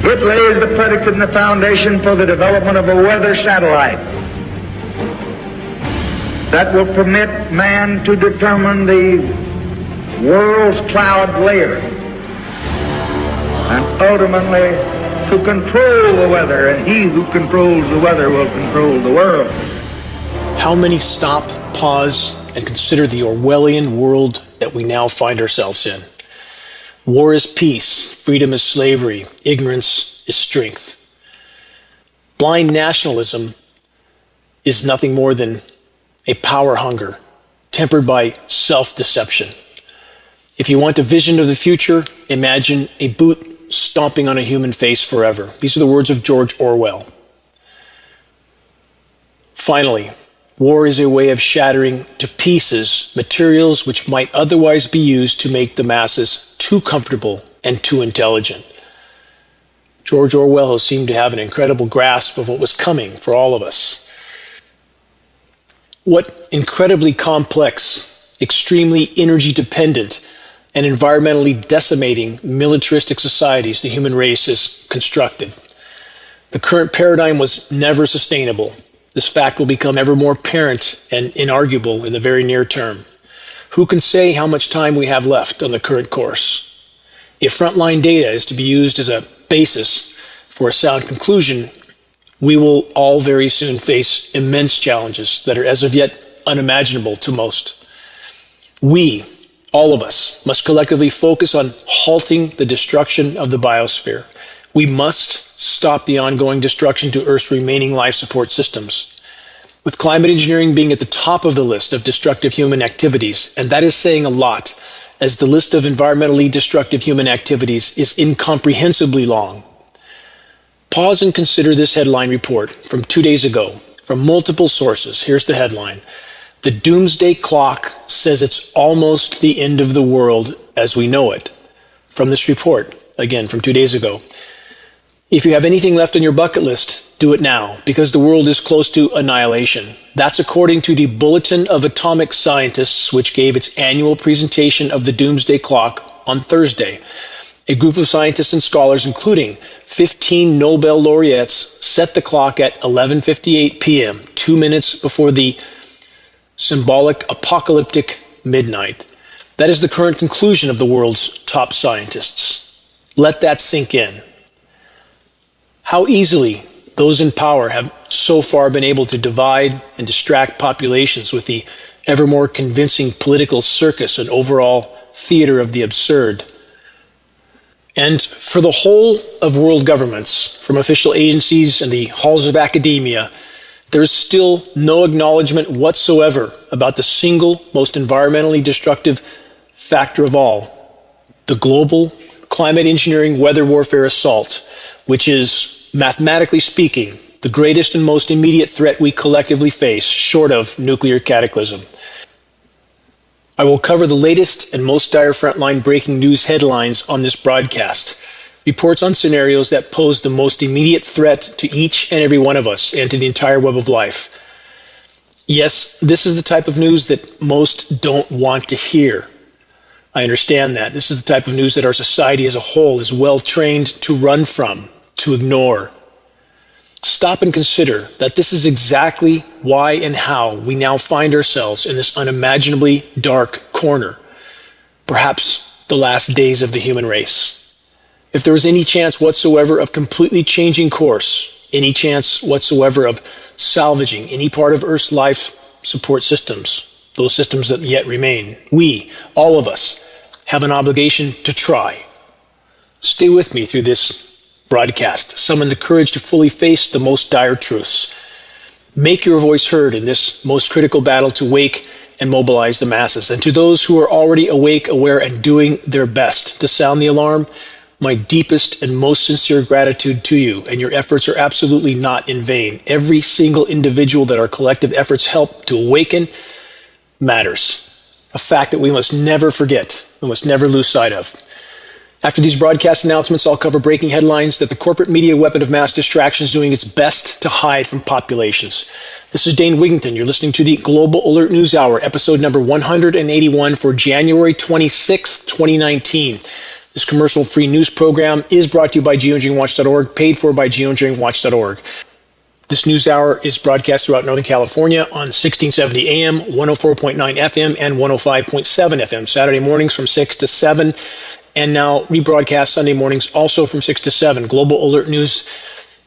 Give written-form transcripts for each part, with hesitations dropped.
It lays the predicate and the foundation for the development of a weather satellite that will permit man to determine the world's cloud layer and ultimately to control the weather, and he who controls the weather will control the world. How many stop, pause, and consider the Orwellian world that we now find ourselves in? War is peace, freedom is slavery, ignorance is strength. Blind nationalism is nothing more than a power hunger, tempered by self-deception. If you want a vision of the future, imagine a boot stomping on a human face forever. These are the words of George Orwell. Finally, war is a way of shattering to pieces materials which might otherwise be used to make the masses too comfortable and too intelligent. George Orwell seemed to have an incredible grasp of what was coming for all of us. What incredibly complex, extremely energy-dependent, and environmentally decimating militaristic societies the human race has constructed. The current paradigm was never sustainable. This fact will become ever more apparent and inarguable in the very near term. Who can say how much time we have left on the current course? If frontline data is to be used as a basis for a sound conclusion, we will all very soon face immense challenges that are as of yet unimaginable to most. We, all of us, must collectively focus on halting the destruction of the biosphere. We must stop the ongoing destruction to Earth's remaining life support systems. With climate engineering being at the top of the list of destructive human activities, and that is saying a lot, as the list of environmentally destructive human activities is incomprehensibly long. Pause and consider this headline report from 2 days ago from multiple sources. Here's the headline. The doomsday clock says it's almost the end of the world as we know it. From this report, again from 2 days ago. If you have anything left on your bucket list, do it now, because the world is close to annihilation. That's according to the Bulletin of Atomic Scientists, which gave its annual presentation of the doomsday clock on Thursday. A group of scientists and scholars, including 15 Nobel laureates, set the clock at 11:58 p.m., 2 minutes before the symbolic apocalyptic midnight. That is the current conclusion of the world's top scientists. Let that sink in. How easily those in power have so far been able to divide and distract populations with the ever more convincing political circus and overall theater of the absurd. And for the whole of world governments, from official agencies and the halls of academia, there is still no acknowledgement whatsoever about the single most environmentally destructive factor of all, the global climate engineering weather warfare assault, which is, mathematically speaking, the greatest and most immediate threat we collectively face, short of nuclear cataclysm. I will cover the latest and most dire frontline breaking news headlines on this broadcast. Reports on scenarios that pose the most immediate threat to each and every one of us and to the entire web of life. Yes, this is the type of news that most don't want to hear. I understand that. This is the type of news that our society as a whole is well trained to run from, to ignore. Stop and consider that this is exactly why and how we now find ourselves in this unimaginably dark corner, perhaps the last days of the human race. If there was any chance whatsoever of completely changing course, any chance whatsoever of salvaging any part of Earth's life support systems, those systems that yet remain, we, all of us, have an obligation to try. Stay with me through this broadcast. Summon the courage to fully face the most dire truths. Make your voice heard in this most critical battle to wake and mobilize the masses. And to those who are already awake, aware, and doing their best to sound the alarm, my deepest and most sincere gratitude to you, and your efforts are absolutely not in vain. Every single individual that our collective efforts help to awaken matters. A fact that we must never forget, we must never lose sight of. After these broadcast announcements, I'll cover breaking headlines that the corporate media weapon of mass distraction is doing its best to hide from populations. This is Dane Wigington. You're listening to the Global Alert News Hour, episode number 181 for January 26th, 2019. This commercial-free news program is brought to you by geoengineeringwatch.org, paid for by geoengineeringwatch.org. This news hour is broadcast throughout Northern California on 1670 AM, 104.9 FM, and 105.7 FM, Saturday mornings from 6 to 7, and now rebroadcast Sunday mornings also from 6 to 7. Global Alert News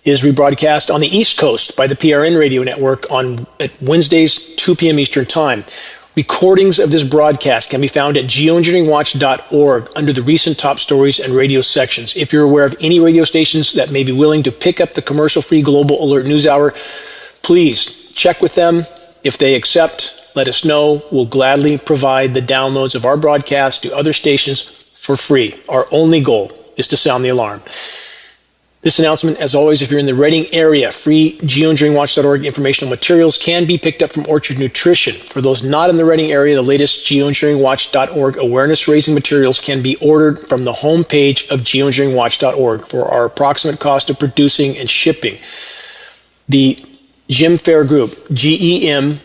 is rebroadcast on the East Coast by the PRN radio network at Wednesdays, 2 p.m. Eastern Time. Recordings of this broadcast can be found at geoengineeringwatch.org under the recent top stories and radio sections. If you're aware of any radio stations that may be willing to pick up the commercial-free Global Alert News Hour, please check with them. If they accept, let us know. We'll gladly provide the downloads of our broadcast to other stations for free. Our only goal is to sound the alarm. This announcement, as always, if you're in the Reading area, free geoengineeringwatch.org informational materials can be picked up from Orchard Nutrition. For those not in the Reading area, the latest geoengineeringwatch.org awareness-raising materials can be ordered from the homepage of geoengineeringwatch.org for our approximate cost of producing and shipping. The Jim Fair Group, GEMFAIRE,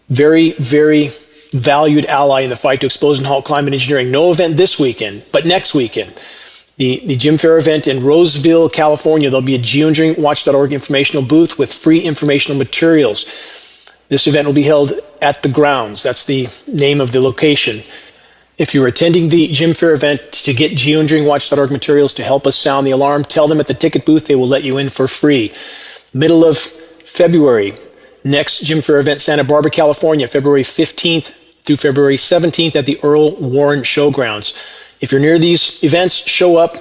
very, very valued ally in the fight to expose and halt climate engineering. No event this weekend, but next weekend. The Jim Fair event in Roseville, California, there'll be a geoengineeringwatch.org informational booth with free informational materials. This event will be held at the grounds. That's the name of the location. If you're attending the Jim Fair event to get geoengineeringwatch.org materials to help us sound the alarm, tell them at the ticket booth they will let you in for free. Middle of February, next Jim Fair event, Santa Barbara, California, February 15th through February 17th at the Earl Warren Showgrounds. If you're near these events, show up,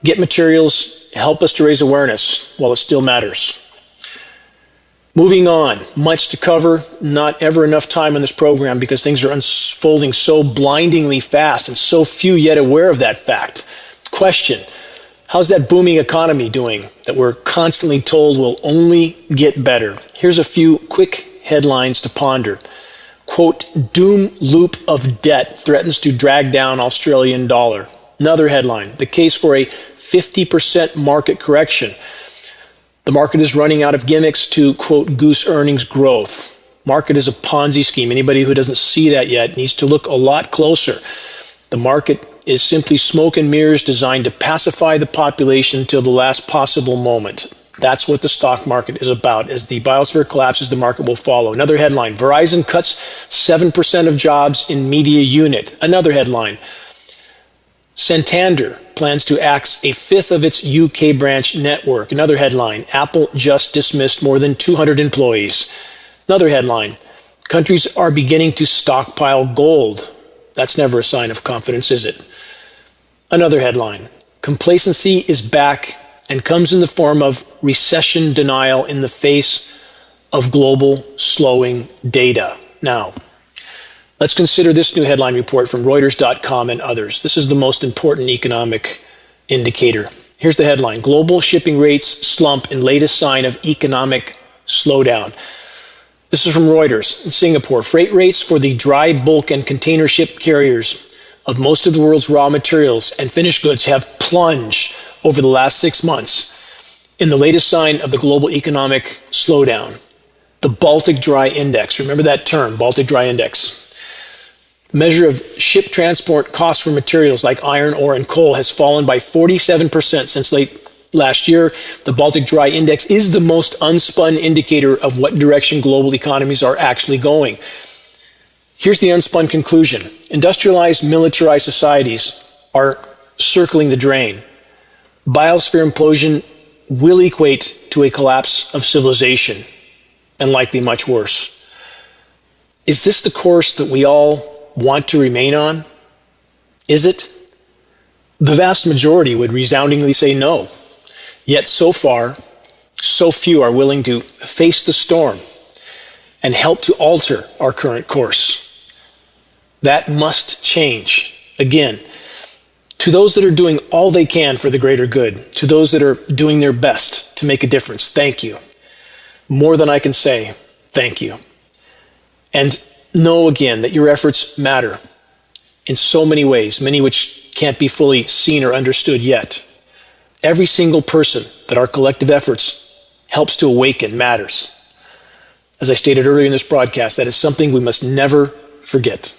get materials, help us to raise awareness while it still matters. Moving on, much to cover, not ever enough time on this program because things are unfolding so blindingly fast and so few yet aware of that fact. Question, how's that booming economy doing that we're constantly told will only get better? Here's a few quick headlines to ponder. Quote, doom loop of debt threatens to drag down Australian dollar. Another headline, the case for a 50% market correction. The market is running out of gimmicks to, quote, goose earnings growth. Market is a Ponzi scheme. Anybody who doesn't see that yet needs to look a lot closer. The market is simply smoke and mirrors designed to pacify the population until the last possible moment. That's what the stock market is about. As the biosphere collapses, the market will follow. Another headline, Verizon cuts 7% of jobs in media unit. Another headline, Santander plans to axe a fifth of its UK branch network. Another headline, Apple just dismissed more than 200 employees. Another headline, countries are beginning to stockpile gold. That's never a sign of confidence, is it? Another headline, complacency is back and comes in the form of recession denial in the face of global slowing data. Now, let's consider this new headline report from Reuters.com and others. This is the most important economic indicator. Here's the headline, global shipping rates slump in latest sign of economic slowdown. This is from Reuters. In Singapore, freight rates for the dry bulk and container ship carriers of most of the world's raw materials and finished goods have plunged over the last 6 months in the latest sign of the global economic slowdown. The Baltic Dry Index, remember that term, Baltic Dry Index. Measure of ship transport costs for materials like iron ore and coal has fallen by 47% since late last year. The Baltic Dry Index is the most unspun indicator of what direction global economies are actually going. Here's the unspun conclusion. Industrialized, militarized societies are circling the drain. Biosphere implosion will equate to a collapse of civilization, and likely much worse. Is this the course that we all want to remain on? Is it? The vast majority would resoundingly say no. Yet so far, so few are willing to face the storm and help to alter our current course. That must change. Again, to those that are doing all they can for the greater good, to those that are doing their best to make a difference, thank you. More than I can say, thank you. And know again that your efforts matter in so many ways, many which can't be fully seen or understood yet. Every single person that our collective efforts helps to awaken matters. As I stated earlier in this broadcast, that is something we must never forget.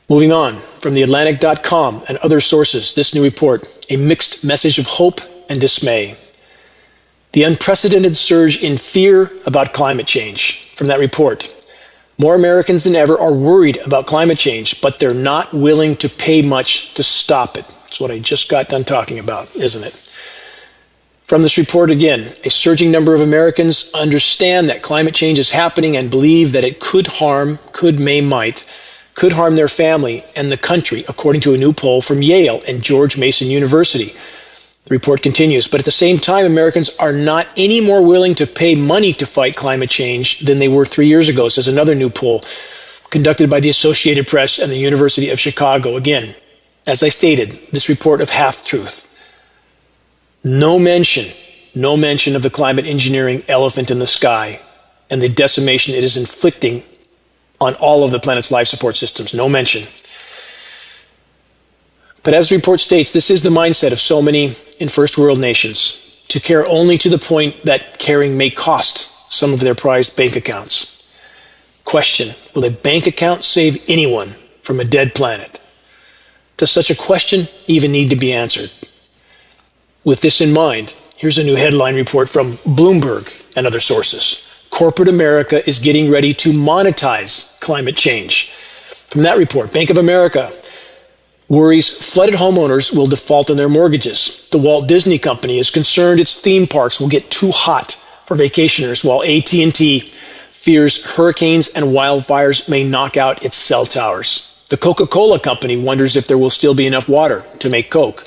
Moving on, from theatlantic.com and other sources, this new report, a mixed message of hope and dismay. The unprecedented surge in fear about climate change. From that report, more Americans than ever are worried about climate change, but they're not willing to pay much to stop it. That's what I just got done talking about, isn't it? From this report again, a surging number of Americans understand that climate change is happening and believe that it could harm their family and the country, according to a new poll from Yale and George Mason University. The report continues, but at the same time, Americans are not any more willing to pay money to fight climate change than they were 3 years ago, says another new poll conducted by the Associated Press and the University of Chicago. Again, as I stated, this report of half-truth. No mention of the climate engineering elephant in the sky and the decimation it is inflicting on all of the planet's life support systems. No mention. But as the report states, this is the mindset of so many in first world nations, to care only to the point that caring may cost some of their prized bank accounts. Question, will a bank account save anyone from a dead planet? Does such a question even need to be answered? With this in mind, here's a new headline report from Bloomberg and other sources. Corporate America is getting ready to monetize climate change. From that report, Bank of America worries flooded homeowners will default on their mortgages. The Walt Disney Company is concerned its theme parks will get too hot for vacationers, while AT&T fears hurricanes and wildfires may knock out its cell towers. The Coca-Cola Company wonders if there will still be enough water to make Coke.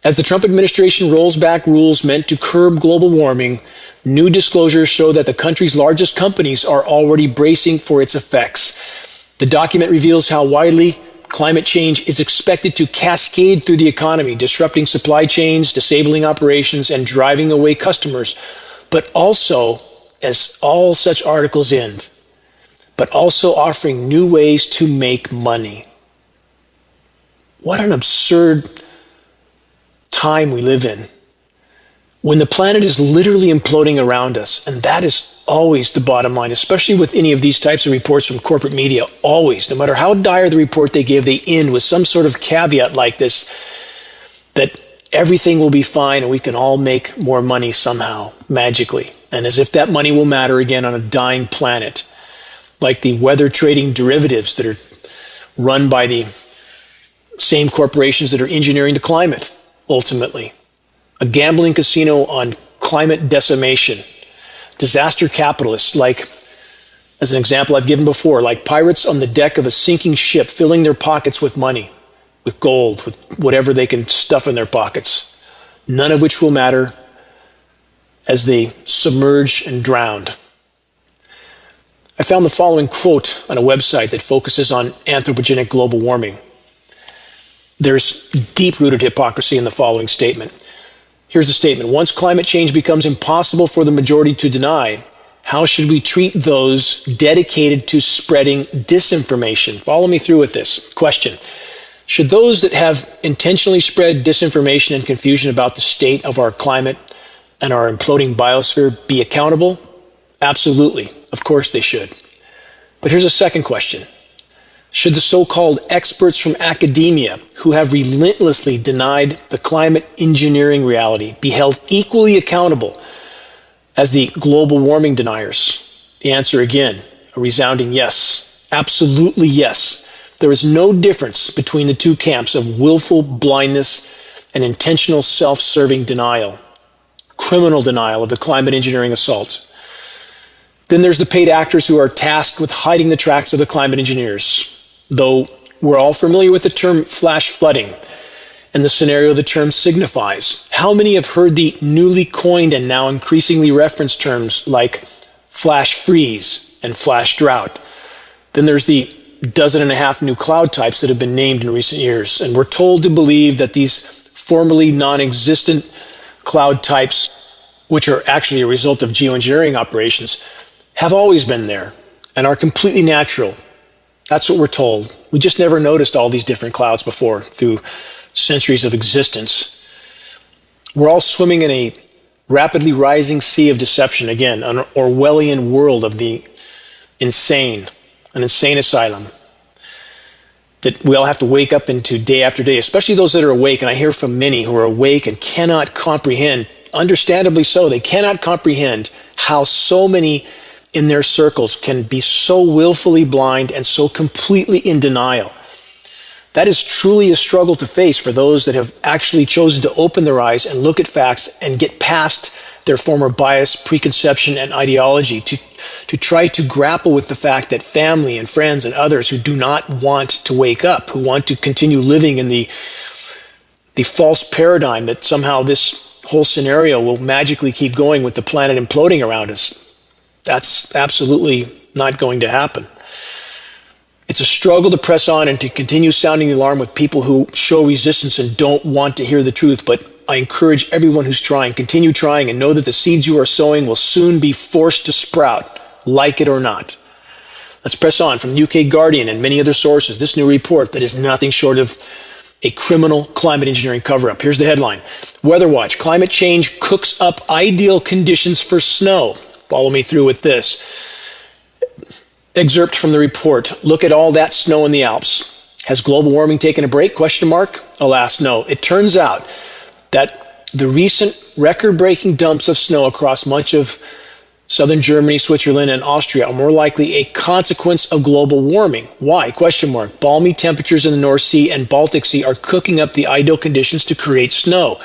As the Trump administration rolls back rules meant to curb global warming, new disclosures show that the country's largest companies are already bracing for its effects. The document reveals how widely climate change is expected to cascade through the economy, disrupting supply chains, disabling operations, and driving away customers. But also, as all such articles end, but also offering new ways to make money. What an absurd time we live in, when the planet is literally imploding around us. And that is always the bottom line, especially with any of these types of reports from corporate media. Always, no matter how dire the report they give, they end with some sort of caveat like this, that everything will be fine and we can all make more money somehow, magically, and as if that money will matter again on a dying planet, like the weather trading derivatives that are run by the same corporations that are engineering the climate. Ultimately, a gambling casino on climate decimation, disaster capitalists like, as an example I've given before, like pirates on the deck of a sinking ship filling their pockets with money, with gold, with whatever they can stuff in their pockets, none of which will matter as they submerge and drown. I found the following quote on a website that focuses on anthropogenic global warming. There's deep-rooted hypocrisy in the following statement. Here's the statement. Once climate change becomes impossible for the majority to deny, how should we treat those dedicated to spreading disinformation? Follow me through with this. Question. Should those that have intentionally spread disinformation and confusion about the state of our climate and our imploding biosphere be accountable? Absolutely. Of course they should. But here's a second question. Should the so-called experts from academia who have relentlessly denied the climate engineering reality be held equally accountable as the global warming deniers? The answer again, a resounding yes. Absolutely yes. There is no difference between the two camps of willful blindness and intentional self-serving denial, criminal denial of the climate engineering assault. Then there's the paid actors who are tasked with hiding the tracks of the climate engineers. Though we're all familiar with the term flash flooding and the scenario the term signifies, how many have heard the newly coined and now increasingly referenced terms like flash freeze and flash drought? Then there's the 12.5 new cloud types that have been named in recent years, and we're told to believe that these formerly non-existent cloud types, which are actually a result of geoengineering operations, have always been there and are completely natural. That's what we're told. We just never noticed all these different clouds before through centuries of existence. We're all swimming in a rapidly rising sea of deception, again, an Orwellian world of the insane, an insane asylum. that we all have to wake up into day after day, especially those that are awake. And I hear from many who are awake and cannot comprehend, understandably so, they cannot comprehend how so many in their circles can be so willfully blind and so completely in denial. That is truly a struggle to face for those that have actually chosen to open their eyes and look at facts and get past their former bias, preconception, and ideology to try to grapple with the fact that family and friends and others who do not want to wake up, who want to continue living in the false paradigm that somehow this whole scenario will magically keep going with the planet imploding around us. That's absolutely not going to happen. It's a struggle to press on and to continue sounding the alarm with people who show resistance and don't want to hear the truth, but I encourage everyone who's trying, continue trying, and know that the seeds you are sowing will soon be forced to sprout, like it or not. Let's press on. From the UK Guardian and many other sources, this new report that is nothing short of a criminal climate engineering cover-up. Here's the headline. Weather Watch, climate change cooks up ideal conditions for snow. Follow me through with this. Excerpt from the report. Look at all that snow in the Alps. Has global warming taken a break? Question mark. Alas, no. It turns out that the recent record-breaking dumps of snow across much of southern Germany, Switzerland, and Austria are more likely a consequence of global warming. Why? Question mark. Balmy temperatures in the North Sea and Baltic Sea are cooking up the ideal conditions to create snow.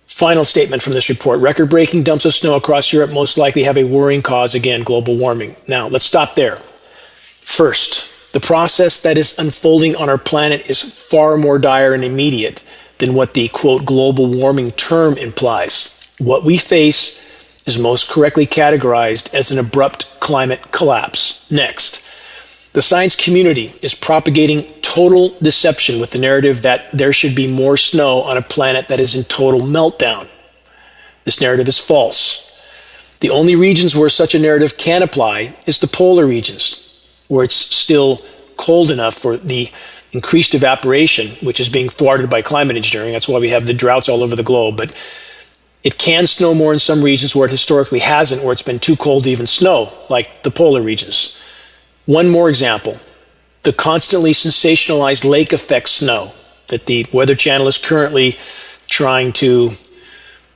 Final statement from this report. Record-breaking dumps of snow across Europe most likely have a worrying cause, again, global warming. Now, let's stop there. First, the process that is unfolding on our planet is far more dire and immediate than what the, quote, global warming term implies. What we face is most correctly categorized as an abrupt climate collapse. Next, the science community is propagating total deception with the narrative that there should be more snow on a planet that is in total meltdown. This narrative is false. The only regions where such a narrative can apply is the polar regions, where it's still cold enough for the increased evaporation, which is being thwarted by climate engineering. That's why we have the droughts all over the globe. But it can snow more in some regions where it historically hasn't, where it's been too cold to even snow, like the polar regions. One more example. The constantly sensationalized lake effect snow that the Weather Channel is currently trying to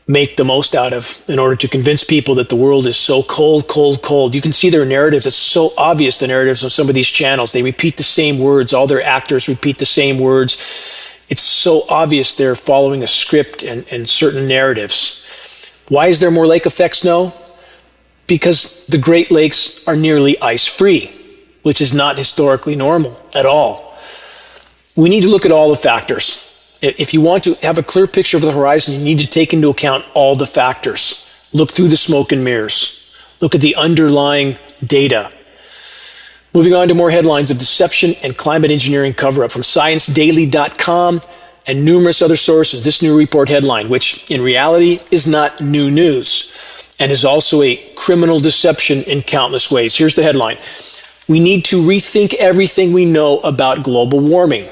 make the most out of in order to convince people that the world is so cold, cold, cold. You can see their narratives. It's so obvious, the narratives on some of these channels. They repeat the same words. All their actors repeat the same words. It's so obvious they're following a script and certain narratives. Why is there more lake effect snow? Because the Great Lakes are nearly ice-free, which is not historically normal at all. We need to look at all the factors. If you want to have a clear picture of the horizon, you need to take into account all the factors. Look through the smoke and mirrors. Look at the underlying data. Moving on to more headlines of deception and climate engineering cover-up from ScienceDaily.com and numerous other sources. This new report headline, which in reality is not new news and is also a criminal deception in countless ways. Here's the headline. We need to rethink everything we know about global warming.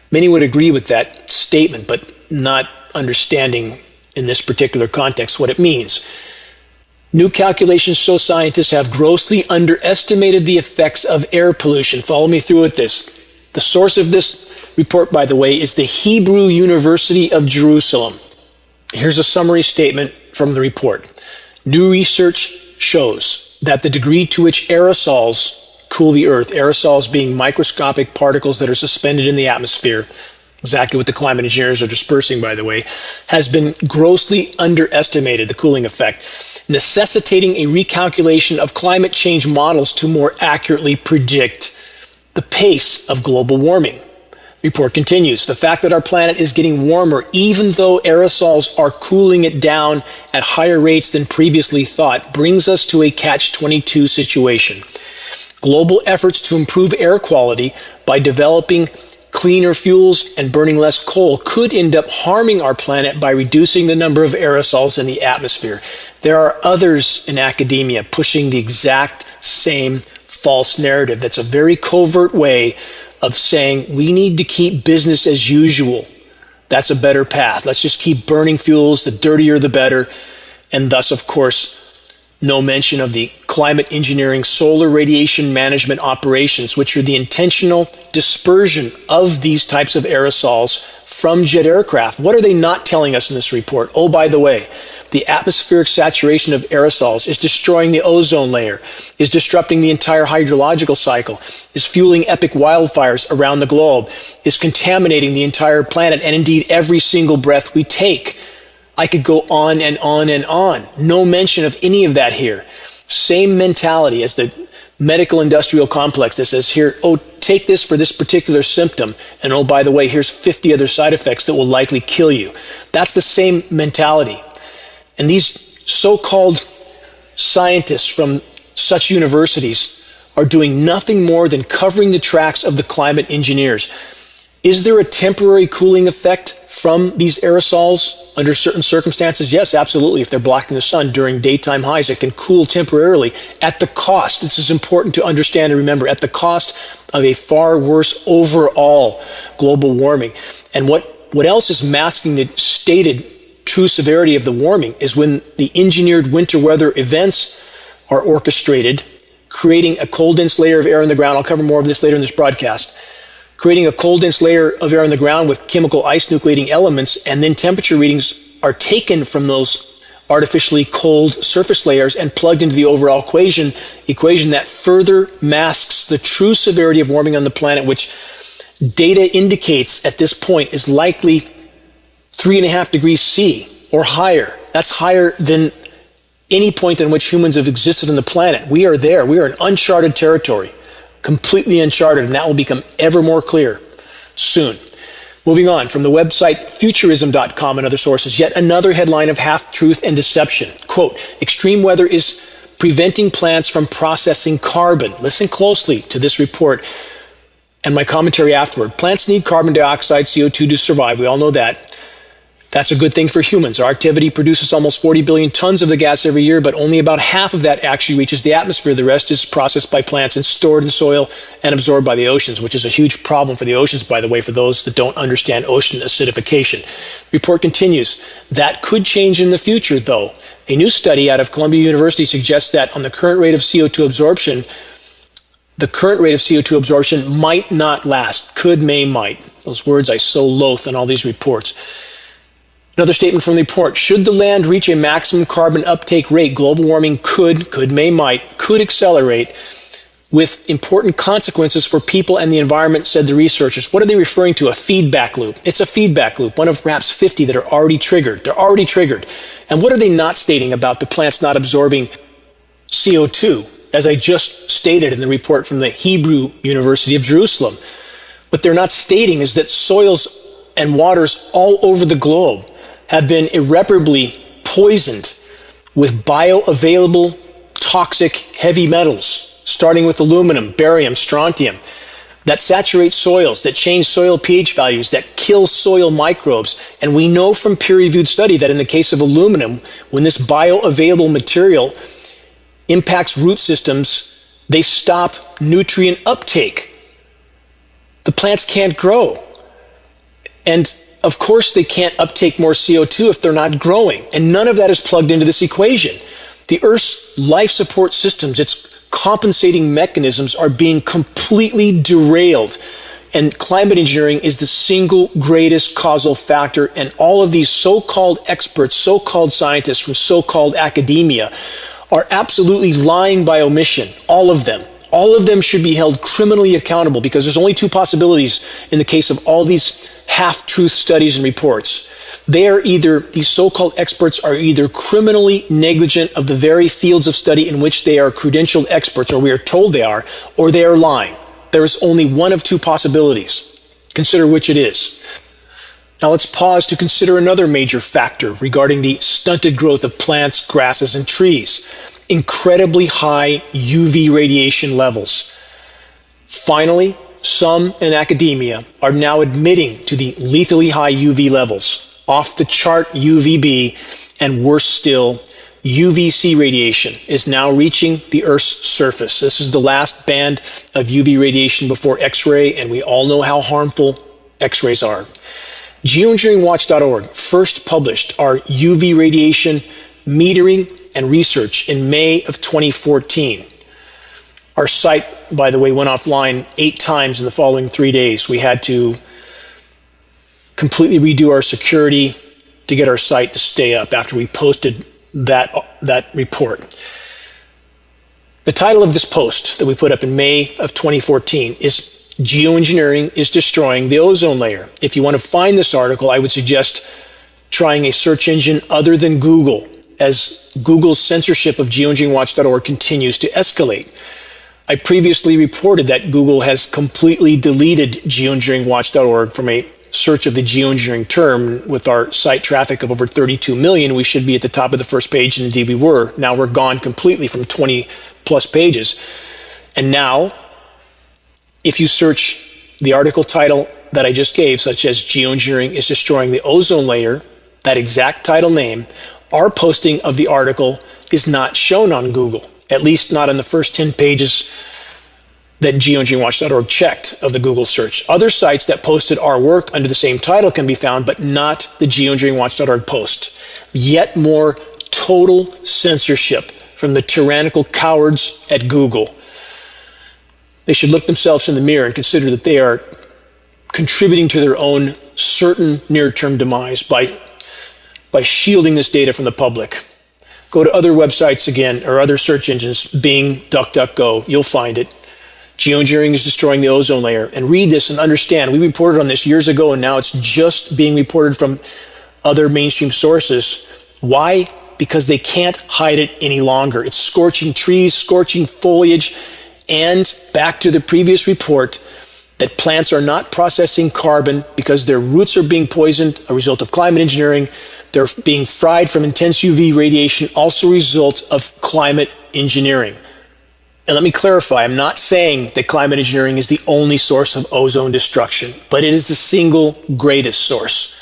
Many would agree with that statement, but not understanding in this particular context what it means. New calculations show scientists have grossly underestimated the effects of air pollution. Follow me through with this. The source of this report, by the way, is the Hebrew University of Jerusalem. Here's a summary statement from the report. New research shows that the degree to which aerosols cool the earth, aerosols being microscopic particles that are suspended in the atmosphere, exactly what the climate engineers are dispersing, by the way, has been grossly underestimated, the cooling effect, necessitating a recalculation of climate change models to more accurately predict the pace of global warming. The report continues. The fact that our planet is getting warmer, even though aerosols are cooling it down at higher rates than previously thought, brings us to a catch-22 situation. Global efforts to improve air quality by developing cleaner fuels and burning less coal could end up harming our planet by reducing the number of aerosols in the atmosphere. There are others in academia pushing the exact same false narrative. That's a very covert way of saying we need to keep business as usual. That's a better path. Let's just keep burning fuels. The dirtier, the better. And thus, of course, No mention of the climate engineering solar radiation management operations, which are the intentional dispersion of these types of aerosols from jet aircraft. What are they not telling us in this report? Oh, by the way, the atmospheric saturation of aerosols is destroying the ozone layer, is disrupting the entire hydrological cycle, is fueling epic wildfires around the globe, is contaminating the entire planet, and indeed every single breath we take. I could go on and on and on. No mention of any of that here. Same mentality as the medical industrial complex that says here, oh, take this for this particular symptom, and oh, by the way, here's 50 other side effects that will likely kill you. That's the same mentality. And these so-called scientists from such universities are doing nothing more than covering the tracks of the climate engineers. Is there a temporary cooling effect from these aerosols under certain circumstances? Yes, absolutely. If they're blocking the sun during daytime highs, it can cool temporarily at the cost, this is important to understand and remember, at the cost of a far worse overall global warming. And what else is masking the stated true severity of the warming is when the engineered winter weather events are orchestrated, creating a cold, dense layer of air in the ground. I'll cover more of this later in this broadcast. Creating a cold, dense layer of air on the ground with chemical ice nucleating elements, and then temperature readings are taken from those artificially cold surface layers and plugged into the overall equation that further masks the true severity of warming on the planet, which data indicates at this point is likely 3.5 degrees C or higher. That's higher than any point in which humans have existed on the planet. We are there. We are in uncharted territory. Completely uncharted, and that will become ever more clear soon. Moving on, from the website futurism.com and other sources, yet another headline of half-truth and deception. Quote, extreme weather is preventing plants from processing carbon. Listen closely to this report and my commentary afterward. Plants need carbon dioxide, CO2 to survive. We all know that. That's a good thing for humans. Our activity produces almost 40 billion tons of the gas every year, but only about half of that actually reaches the atmosphere. The rest is processed by plants and stored in soil and absorbed by the oceans, which is a huge problem for the oceans, by the way, for those that don't understand ocean acidification. The report continues. That could change in the future, though. A new study out of Columbia University suggests that on the current rate of CO2 absorption, might not last. Could, may, might. Those words I so loathe in all these reports. Another statement from the report, should the land reach a maximum carbon uptake rate, global warming could, may, might, could accelerate with important consequences for people and the environment, said the researchers. What are they referring to? A feedback loop. It's a feedback loop, one of perhaps 50 that are already triggered. They're already triggered. And what are they not stating about the plants not absorbing CO2, as I just stated in the report from the Hebrew University of Jerusalem? What they're not stating is that soils and waters all over the globe have been irreparably poisoned with bioavailable toxic heavy metals, starting with aluminum, barium, strontium, that saturate soils, that change soil pH values, that kill soil microbes. And we know from peer-reviewed study that in the case of aluminum, when this bioavailable material impacts root systems, they stop nutrient uptake. The plants can't grow. And of course, they can't uptake more CO2 if they're not growing. And none of that is plugged into this equation. The Earth's life support systems, its compensating mechanisms are being completely derailed. And climate engineering is the single greatest causal factor. And all of these so-called experts, so-called scientists from so-called academia are absolutely lying by omission. All of them. All of them should be held criminally accountable, because there's only two possibilities in the case of all these half-truth studies and reports. These so-called experts are either criminally negligent of the very fields of study in which they are credentialed experts, or we are told they are, or they are lying. There is only one of two possibilities. Consider which it is. Now let's pause to consider another major factor regarding the stunted growth of plants, grasses, and trees. Incredibly high UV radiation levels. Finally, some in academia are now admitting to the lethally high UV levels, off the chart UVB, and worse still, UVC radiation is now reaching the Earth's surface. This is the last band of UV radiation before X-ray, and we all know how harmful X-rays are. Geoengineeringwatch.org first published our UV radiation metering and Research in May of 2014. Our site, by the way, went offline 8 times in the following 3 days. We had to completely redo our security to get our site to stay up after we posted that report. The title of this post that we put up in May of 2014 is Geoengineering is Destroying the Ozone Layer. If you want to find this article, I would suggest trying a search engine other than Google, as Google's censorship of geoengineeringwatch.org continues to escalate. I previously reported that Google has completely deleted geoengineeringwatch.org from a search of the geoengineering term. With our site traffic of over 32 million, we should be at the top of the first page, and indeed we were. Now we're gone completely from 20 plus pages. And now, if you search the article title that I just gave, such as Geoengineering is Destroying the Ozone Layer, that exact title name, our posting of the article is not shown on Google, at least not on the first 10 pages that geoengineeringwatch.org checked of the Google search. Other sites that posted our work under the same title can be found, but not the geoengineeringwatch.org post. Yet more total censorship from the tyrannical cowards at Google. They should look themselves in the mirror and consider that they are contributing to their own certain near-term demise by shielding this data from the public. Go to other websites again, or other search engines, Bing, DuckDuckGo, you'll find it. Geoengineering is Destroying the Ozone Layer. And read this and understand, we reported on this years ago, and now it's just being reported from other mainstream sources. Why? Because they can't hide it any longer. It's scorching trees, scorching foliage, and back to the previous report, that plants are not processing carbon because their roots are being poisoned, a result of climate engineering. They're being fried from intense UV radiation, also a result of climate engineering. And let me clarify, I'm not saying that climate engineering is the only source of ozone destruction, but it is the single greatest source.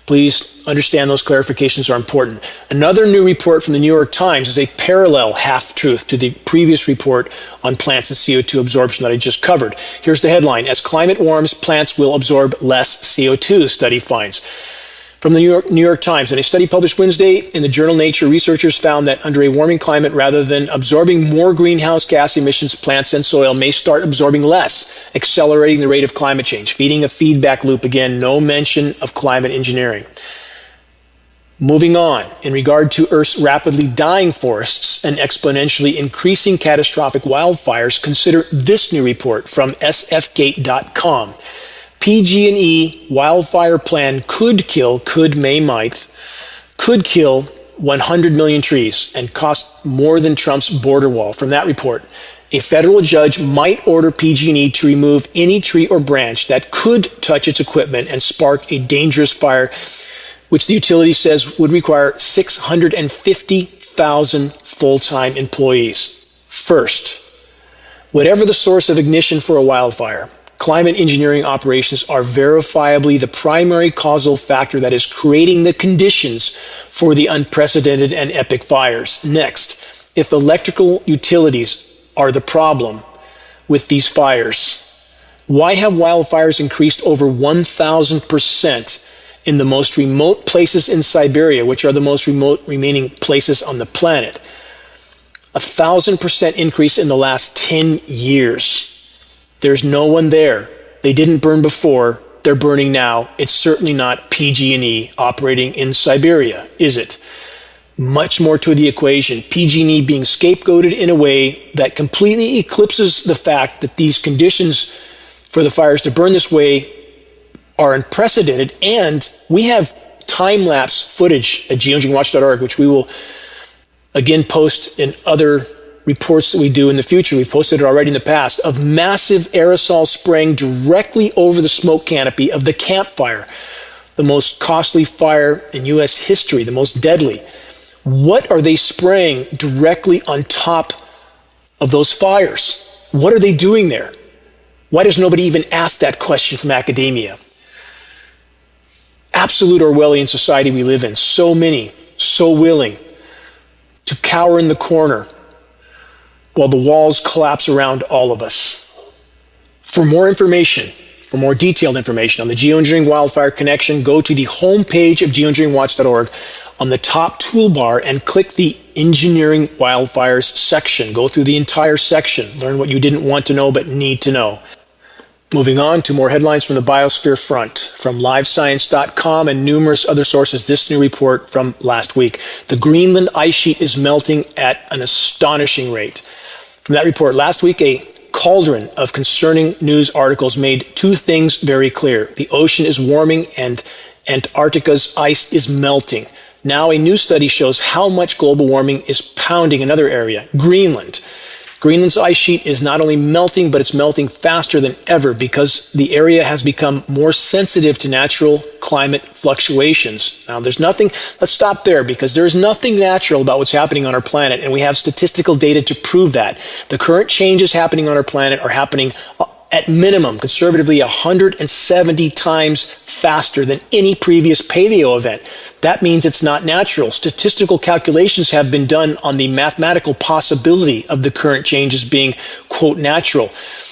Please understand those clarifications are important. Another new report from the New York Times is a parallel half-truth to the previous report on plants and CO2 absorption that I just covered. Here's the headline: As climate warms, plants will absorb less CO2, study finds. From the New York Times, in a study published Wednesday in the journal Nature, researchers found that under a warming climate, rather than absorbing more greenhouse gas emissions, plants and soil may start absorbing less, accelerating the rate of climate change, feeding a feedback loop. Again, no mention of climate engineering. Moving on, in regard to Earth's rapidly dying forests and exponentially increasing catastrophic wildfires, consider this new report from sfgate.com. PG&E wildfire plan could kill 100 million trees and cost more than Trump's border wall. From that report, a federal judge might order PG&E to remove any tree or branch that could touch its equipment and spark a dangerous fire, which the utility says would require 650,000 full-time employees. First, whatever the source of ignition for a wildfire, climate engineering operations are verifiably the primary causal factor that is creating the conditions for the unprecedented and epic fires. Next, if electrical utilities are the problem with these fires, why have wildfires increased over 1,000% in the most remote places in Siberia, which are the most remote remaining places on the planet? 1,000% increase in the last 10 years. There's no one there. They didn't burn before. They're burning now. It's certainly not PG&E operating in Siberia, is it? Much more to the equation. PG&E being scapegoated in a way that completely eclipses the fact that these conditions for the fires to burn this way are unprecedented. And we have time-lapse footage at geoengineeringwatch.org, which we will again post in other reports that we do in the future. We've posted it already in the past, of massive aerosol spraying directly over the smoke canopy of the Camp Fire, the most costly fire in U.S. history, the most deadly. What are they spraying directly on top of those fires? What are they doing there? Why does nobody even ask that question from academia? Absolute Orwellian society we live in. So many, so willing to cower in the corner while the walls collapse around all of us. For more information, For more detailed information on the geoengineering wildfire connection, go to the homepage of geoengineeringwatch.org on the top toolbar and click the Engineering Wildfires section. Go through the entire section. Learn what you didn't want to know but need to know. Moving on to more headlines from the biosphere front. From livescience.com and numerous other sources, this new report from last week. The Greenland ice sheet is melting at an astonishing rate. From that report last week, a cauldron of concerning news articles made two things very clear. The ocean is warming and Antarctica's ice is melting. Now a new study shows how much global warming is pounding another area, Greenland. Greenland's ice sheet is not only melting, but it's melting faster than ever because the area has become more sensitive to natural climate fluctuations. Now, let's stop there because there's nothing natural about what's happening on our planet, and we have statistical data to prove that. The current changes happening on our planet are happening at minimum, conservatively, 170 times faster than any previous paleo event. That means it's not natural. Statistical calculations have been done on the mathematical possibility of the current changes being, quote, natural.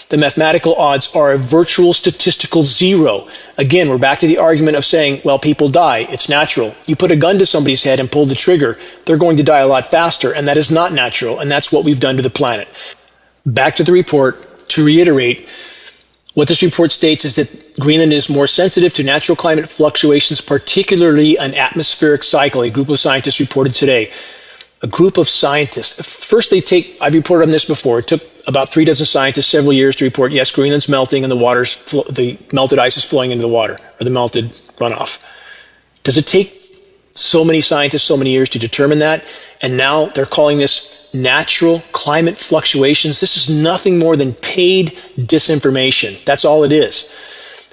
The mathematical odds are a virtual statistical zero. Again, we're back to the argument of saying, well, people die. It's natural. You put a gun to somebody's head and pull the trigger, they're going to die a lot faster, and that is not natural, and that's what we've done to the planet. Back to the report. To reiterate, what this report states is that Greenland is more sensitive to natural climate fluctuations, particularly an atmospheric cycle, a group of scientists reported today. A group of scientists. First, I've reported on this before. It took about 36 scientists several years to report, yes, Greenland's melting and the melted ice is flowing into the water, or the melted runoff. Does it take so many scientists so many years to determine that? And now they're calling this natural climate fluctuations. This is nothing more than paid disinformation. That's all it is.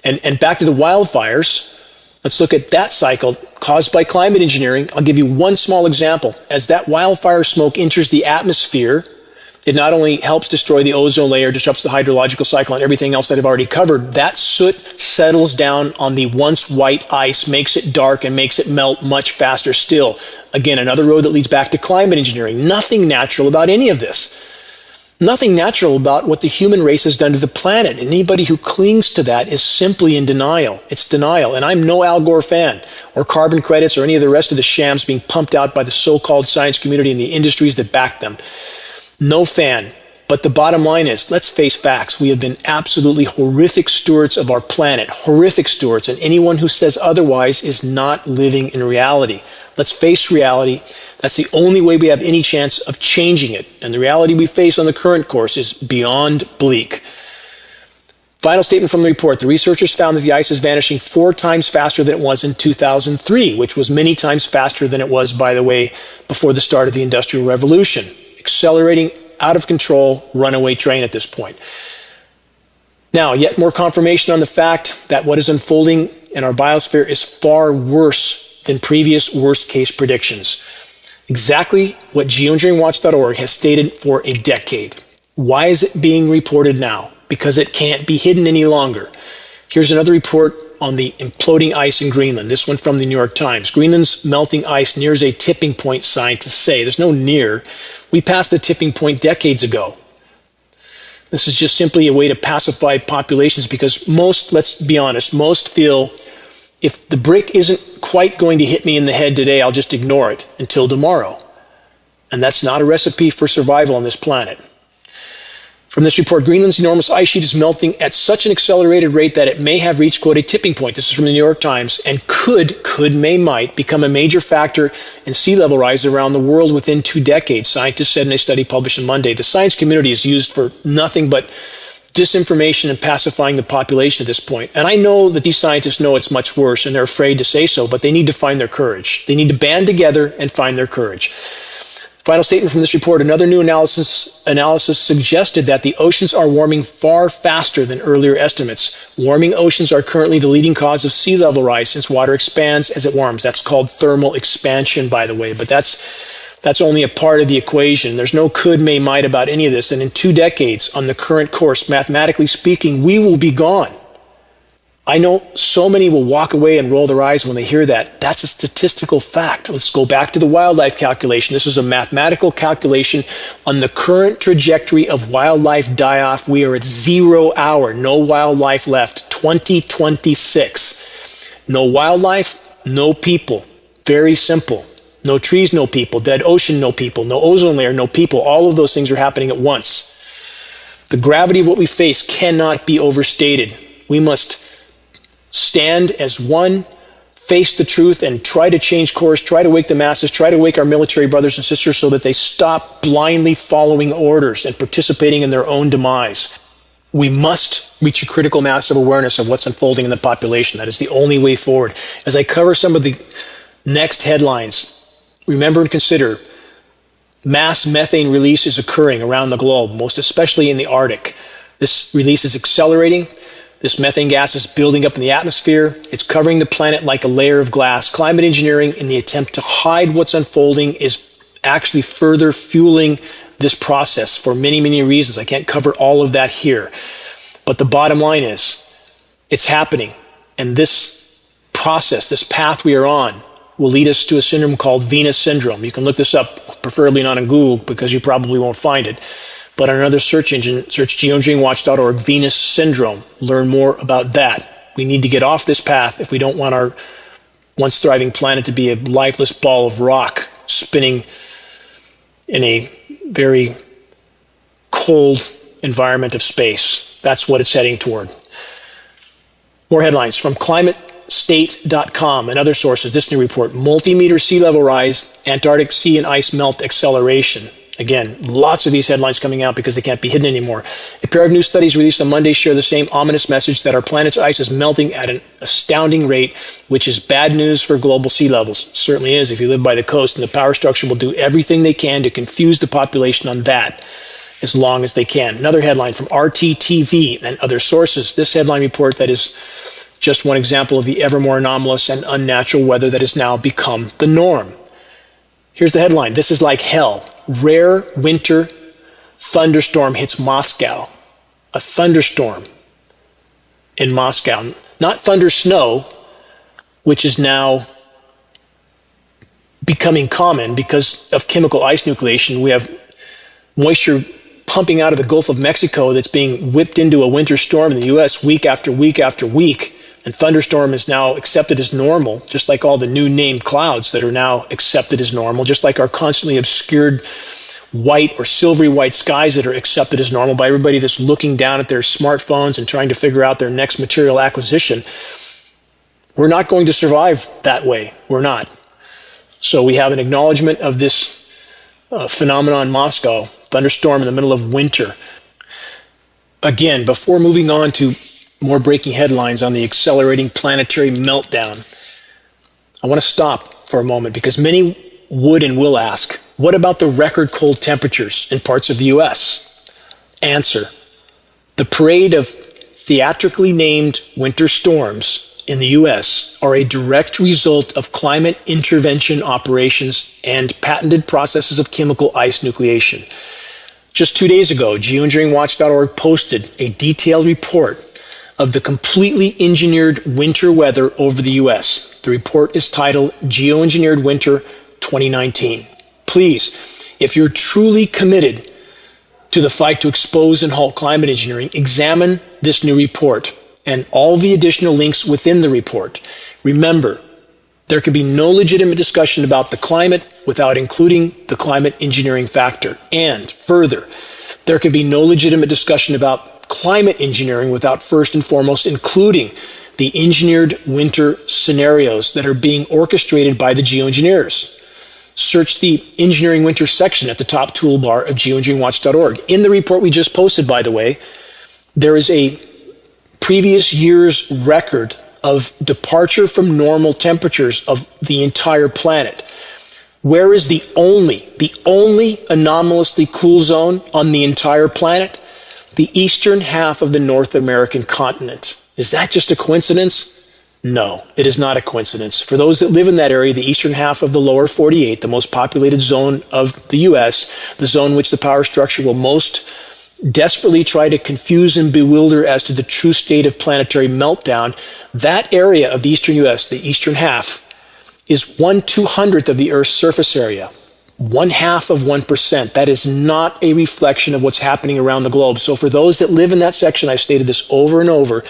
And back to the wildfires, let's look at that cycle caused by climate engineering. I'll give you one small example. As that wildfire smoke enters the atmosphere, it not only helps destroy the ozone layer, disrupts the hydrological cycle and everything else that I've already covered, that soot settles down on the once white ice, makes it dark and makes it melt much faster still. Again, another road that leads back to climate engineering. Nothing natural about any of this. Nothing natural about what the human race has done to the planet. And anybody who clings to that is simply in denial. It's denial. And I'm no Al Gore fan, or carbon credits, or any of the rest of the shams being pumped out by the so-called science community and the industries that back them. No fan. But the bottom line is, let's face facts. We have been absolutely horrific stewards of our planet. Horrific stewards. And anyone who says otherwise is not living in reality. Let's face reality. That's the only way we have any chance of changing it. And the reality we face on the current course is beyond bleak. Final statement from the report. The researchers found that the ice is vanishing 4 times faster than it was in 2003, which was many times faster than it was, by the way, before the start of the Industrial Revolution. Accelerating, out of control, runaway train at this point. Now, yet more confirmation on the fact that what is unfolding in our biosphere is far worse than previous worst-case predictions. Exactly what geoengineeringwatch.org has stated for a decade. Why is it being reported now? Because it can't be hidden any longer. Here's another report on the imploding ice in Greenland. This one from the New York Times. Greenland's melting ice nears a tipping point, scientists say. There's no near. We passed the tipping point decades ago. This is just simply a way to pacify populations because most, let's be honest, most feel if the brick isn't quite going to hit me in the head today, I'll just ignore it until tomorrow. And that's not a recipe for survival on this planet. From this report, Greenland's enormous ice sheet is melting at such an accelerated rate that it may have reached, quote, a tipping point. This is from the New York Times, and might become a major factor in sea level rise around the world within 2 decades, scientists said in a study published on Monday. The science community is used for nothing but disinformation and pacifying the population at this point. And I know that these scientists know it's much worse, and they're afraid to say so, but they need to find their courage. They need to band together and find their courage. Final statement from this report. Another new analysis suggested that the oceans are warming far faster than earlier estimates. Warming oceans are currently the leading cause of sea level rise since water expands as it warms. That's called thermal expansion, by the way, but that's only a part of the equation. There's no could, may, might about any of this. And in 2 decades, on the current course, mathematically speaking, we will be gone. I know so many will walk away and roll their eyes when they hear that. That's a statistical fact. Let's go back to the wildlife calculation. This is a mathematical calculation on the current trajectory of wildlife die-off. We are at 0 hour, no wildlife left. 2026. No wildlife, no people. Very simple. No trees, no people. Dead ocean, no people. No ozone layer, no people. All of those things are happening at once. The gravity of what we face cannot be overstated. We must stand as one, face the truth, and try to change course, try to wake the masses, try to wake our military brothers and sisters so that they stop blindly following orders and participating in their own demise. We must reach a critical mass of awareness of what's unfolding in the population. That is the only way forward. As I cover some of the next headlines, remember and consider mass methane release is occurring around the globe, most especially in the Arctic. This release is accelerating. This methane gas is building up in the atmosphere. It's covering the planet like a layer of glass. Climate engineering, in the attempt to hide what's unfolding, is actually further fueling this process for many, many reasons. I can't cover all of that here. But the bottom line is, it's happening. And this process, this path we are on, will lead us to a syndrome called Venus syndrome. You can look this up, preferably not on Google, because you probably won't find it. But on another search engine, search geoengineeringwatch.org, Venus syndrome. Learn more about that. We need to get off this path if we don't want our once thriving planet to be a lifeless ball of rock spinning in a very cold environment of space. That's what it's heading toward. More headlines from climatestate.com and other sources. This new report, multi-meter sea level rise, Antarctic sea and ice melt acceleration. Again, lots of these headlines coming out because they can't be hidden anymore. A pair of new studies released on Monday share the same ominous message that our planet's ice is melting at an astounding rate, which is bad news for global sea levels. It certainly is if you live by the coast, and the power structure will do everything they can to confuse the population on that as long as they can. Another headline from RTTV and other sources. This headline report that is just one example of the ever more anomalous and unnatural weather that has now become the norm. Here's the headline. This is like hell. Rare winter thunderstorm hits Moscow. A thunderstorm in Moscow. Not thunder snow, which is now becoming common because of chemical ice nucleation. We have moisture pumping out of the Gulf of Mexico that's being whipped into a winter storm in the U.S. week after week after week. And thunderstorm is now accepted as normal, just like all the new named clouds that are now accepted as normal, just like our constantly obscured white or silvery white skies that are accepted as normal by everybody that's looking down at their smartphones and trying to figure out their next material acquisition. We're not going to survive that way. We're not. So we have an acknowledgement of this phenomenon in Moscow, thunderstorm in the middle of winter. Again, before moving on to more breaking headlines on the accelerating planetary meltdown, I want to stop for a moment because many would and will ask, what about the record cold temperatures in parts of the U.S.? Answer, the parade of theatrically named winter storms in the U.S. are a direct result of climate intervention operations and patented processes of chemical ice nucleation. Just 2 days ago, geoengineeringwatch.org posted a detailed report of the completely engineered winter weather over the U.S. The report is titled Geoengineered Winter 2019. Please, if you're truly committed to the fight to expose and halt climate engineering, examine this new report and all the additional links within the report. Remember, there can be no legitimate discussion about the climate without including the climate engineering factor. And further, there can be no legitimate discussion about climate engineering without first and foremost including the engineered winter scenarios that are being orchestrated by the geoengineers. Search the engineering winter section at the top toolbar of geoengineeringwatch.org. In the report we just posted, by the way, there is a previous year's record of departure from normal temperatures of the entire planet. Where is the only anomalously cool zone on the entire planet? The eastern half of the North American continent. Is that just a coincidence? No, it is not a coincidence. For those that live in that area, the eastern half of the lower 48, the most populated zone of the U.S., the zone which the power structure will most desperately try to confuse and bewilder as to the true state of planetary meltdown, that area of the eastern U.S., the eastern half, is 1/200th of the Earth's surface area. 1/2 of 1%. That is not a reflection of what's happening around the globe. So for those that live in that section, I've stated this over and over,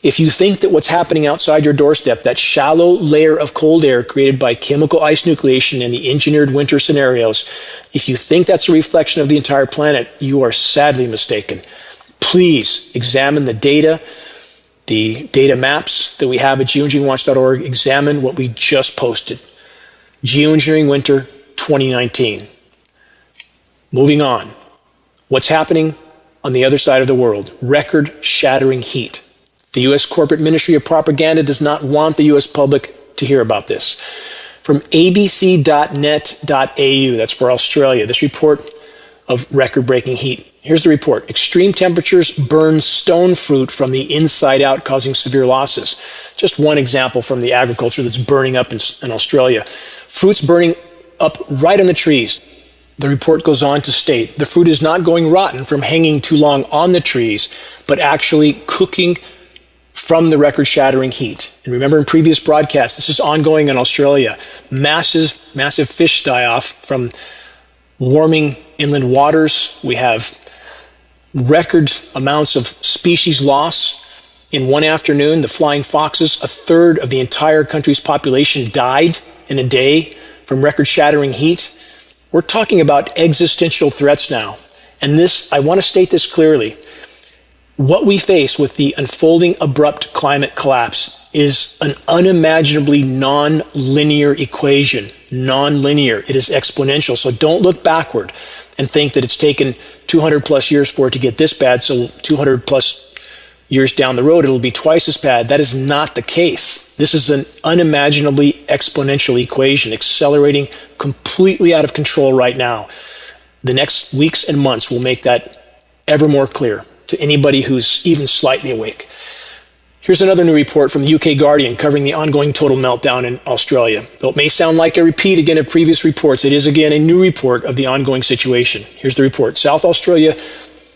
If you think that what's happening outside your doorstep, that shallow layer of cold air created by chemical ice nucleation and the engineered winter scenarios, if you think that's a reflection of the entire planet, you are sadly mistaken. Please examine the data maps that we have at geoengineeringwatch.org. Examine what we just posted. Geoengineering Winter 2019. Moving on. What's happening on the other side of the world? Record-shattering heat. The U.S. corporate ministry of propaganda does not want the U.S. public to hear about this. From abc.net.au, that's for Australia, this report of record-breaking heat. Here's the report. Extreme temperatures burn stone fruit from the inside out, causing severe losses. Just one example from the agriculture that's burning up in Australia. Fruit's burning up right on the trees. The report goes on to state the fruit is not going rotten from hanging too long on the trees, but actually cooking from the record-shattering heat. And remember in previous broadcasts, this is ongoing in Australia. Massive fish die-off from warming inland waters. We have record amounts of species loss. In one afternoon, the flying foxes, a third of the entire country's population died in a day from record-shattering heat. We're talking about existential threats now. And this, I want to state this clearly. What we face with the unfolding abrupt climate collapse is an unimaginably non-linear equation. Non-linear. It is exponential. So don't look backward and think that it's taken 200 plus years for it to get this bad, so 200 plus years down the road it'll be twice as bad. That is not the case. This is an unimaginably exponential equation, accelerating completely out of control right now. The next weeks and months will make that ever more clear to anybody who's even slightly awake. Here's another new report from the UK Guardian covering the ongoing total meltdown in Australia. Though it may sound like a repeat again of previous reports, it is again a new report of the ongoing situation. Here's the report. South Australia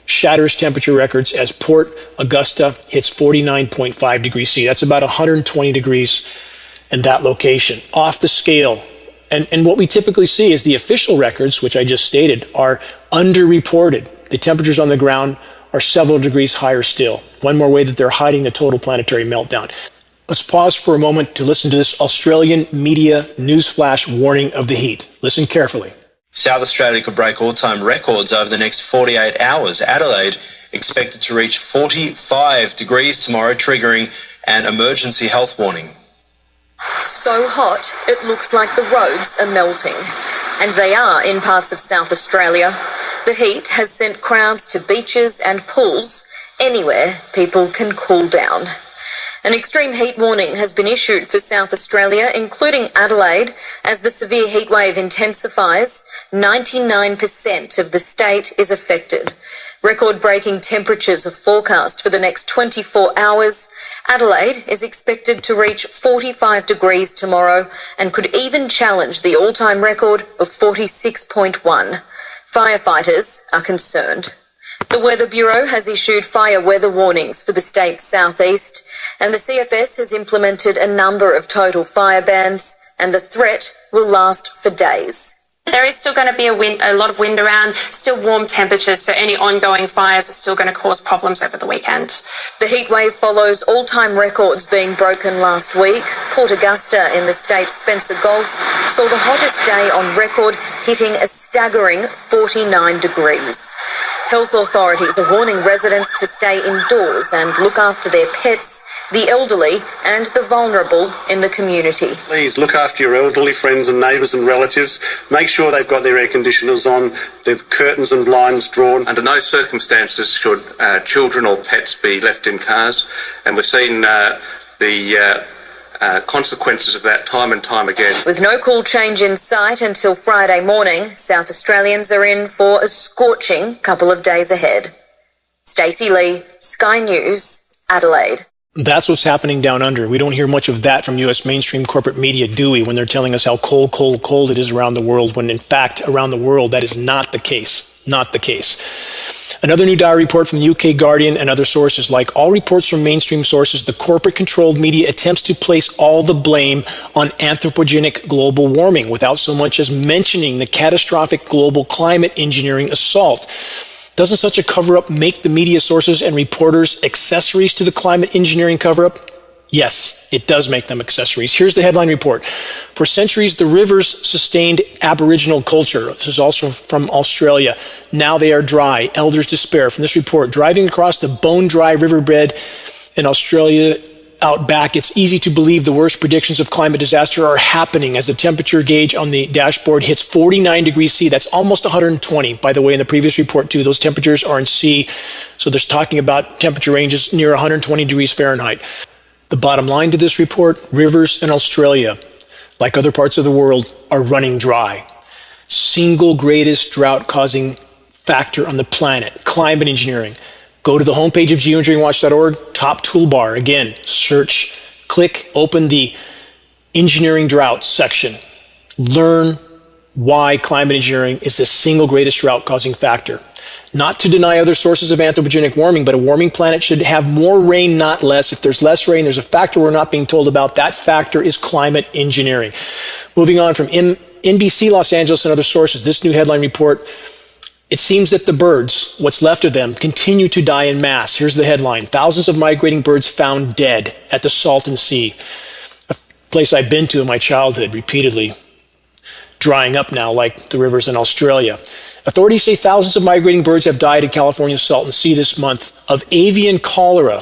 shatters temperature records as Port Augusta hits 49.5 degrees C. That's about 120 degrees in that location. Off the scale. And what we typically see is the official records, which I just stated, are underreported. The temperatures on the ground are several degrees higher still. One more way that they're hiding the total planetary meltdown. Let's pause for a moment to listen to this Australian media newsflash warning of the heat. Listen carefully. South Australia could break all-time records over the next 48 hours. Adelaide expected to reach 45 degrees tomorrow, triggering an emergency health warning. So hot, it looks like the roads are melting. And they are in parts of South Australia. The heat has sent crowds to beaches and pools, anywhere people can cool down. An extreme heat warning has been issued for South Australia, including Adelaide, as the severe heatwave intensifies. 99% of the state is affected. Record-breaking temperatures are forecast for the next 24 hours. Adelaide is expected to reach 45 degrees tomorrow and could even challenge the all-time record of 46.1. Firefighters are concerned. The Weather Bureau has issued fire weather warnings for the state's southeast, and the CFS has implemented a number of total fire bans, and the threat will last for days. There is still going to be a lot of wind around, still warm temperatures, so any ongoing fires are still going to cause problems over the weekend. The heatwave follows all-time records being broken last week. Port Augusta in the state's Spencer Gulf saw the hottest day on record, hitting a staggering 49 degrees. Health authorities are warning residents to stay indoors and look after their pets, the elderly and the vulnerable in the community. Please look after your elderly friends and neighbours and relatives. Make sure they've got their air conditioners on, their curtains and blinds drawn. Under no circumstances should children or pets be left in cars, and we've seen the consequences of that time and time again. With no cool change in sight until Friday morning, South Australians are in for a scorching couple of days ahead. Stacey Lee, Sky News, Adelaide. That's what's happening down under. We don't hear much of that from U.S. mainstream corporate media, do we, when they're telling us how cold it is around the world, when in fact around the world that is not the case. Not the case. Another new diary report from the UK Guardian and other sources. Like all reports from mainstream sources, the corporate-controlled media attempts to place all the blame on anthropogenic global warming without so much as mentioning the catastrophic global climate engineering assault. Doesn't such a cover-up make the media sources and reporters accessories to the climate engineering cover-up? Yes, it does make them accessories. Here's the headline report. For centuries, the rivers sustained Aboriginal culture. This is also from Australia. Now they are dry. Elders despair. From this report, driving across the bone-dry riverbed in Australia outback, it's easy to believe the worst predictions of climate disaster are happening as the temperature gauge on the dashboard hits 49 degrees C. That's almost 120. By the way, in the previous report too, those temperatures are in C. So there's talking about temperature ranges near 120 degrees Fahrenheit. The bottom line to this report, rivers in Australia, like other parts of the world, are running dry. Single greatest drought-causing factor on the planet, climate engineering. Go to the homepage of geoengineeringwatch.org, top toolbar. Again, search, click, open the engineering drought section. Learn why climate engineering is the single greatest drought-causing factor. Not to deny other sources of anthropogenic warming, but a warming planet should have more rain, not less. If there's less rain, there's a factor we're not being told about. That factor is climate engineering. Moving on from NBC Los Angeles and other sources, this new headline report, it seems that the birds, what's left of them, continue to die in mass. Here's the headline. Thousands of migrating birds found dead at the Salton Sea, a place I've been to in my childhood repeatedly, drying up now like the rivers in Australia. Authorities say thousands of migrating birds have died in California's Salton Sea this month of avian cholera.